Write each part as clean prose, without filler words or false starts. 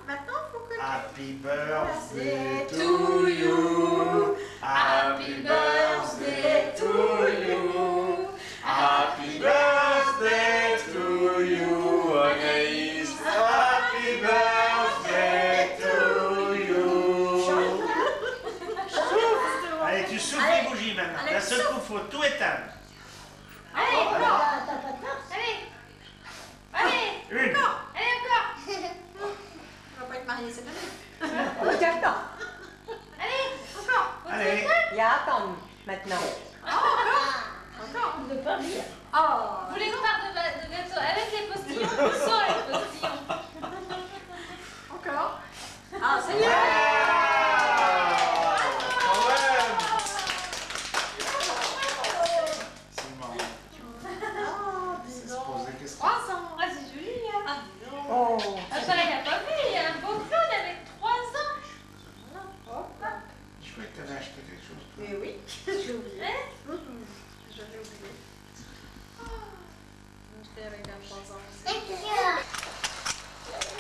maintenant, il faut que tu... Happy birthday to to you. Happy birthday to you. Happy birthday to you, Anaïs. Happy birthday to you. Allez, tu souffles les bougies maintenant. Allez, La seule coup, faut tout éteindre. Allez, encore. Allez. Allez. Une. Encore. Allez, encore. On va pas être mariés cette année. Allez, encore. Allez. Il y a à attendre maintenant. Encore. On ne peut pas rire. Oh. Vous voulez une part de gâteau avec les postillons ou sans les postillons? Encore. Ah, c'est bien. Quand même. C'est marrant. C'est se pose des questions. 300. Ah, c'est joli, hein. Ah, dis donc. Oh. Ah, ça, il a pas vu, il y a un beau clown avec 3 ans. Je croyais que tu avais acheté quelque chose. Toi. Mais oui, j'ai oublié. Je l'ai oublié. J'étais avec un 3 ans aussi.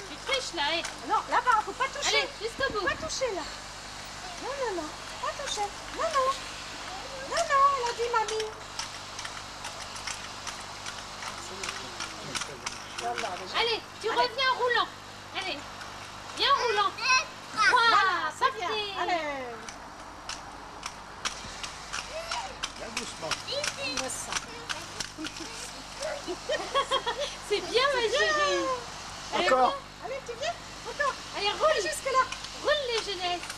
Tu triches là, eh. Non, là-bas, faut pas toucher. Allez, jusqu'au bout. Pas toucher là. Non, non, non. Pas toucher. Non, non. Non, non, elle a dit mamie. Allez, tu reviens en roulant. Allez, viens en roulant. Voilà, ça vient. Partez. Allez. Là, doucement. C'est bien, ma chérie. Allez, Encore. Allez, tu viens. Encore. Allez, roule. Jusque là. Roule les jeunesses.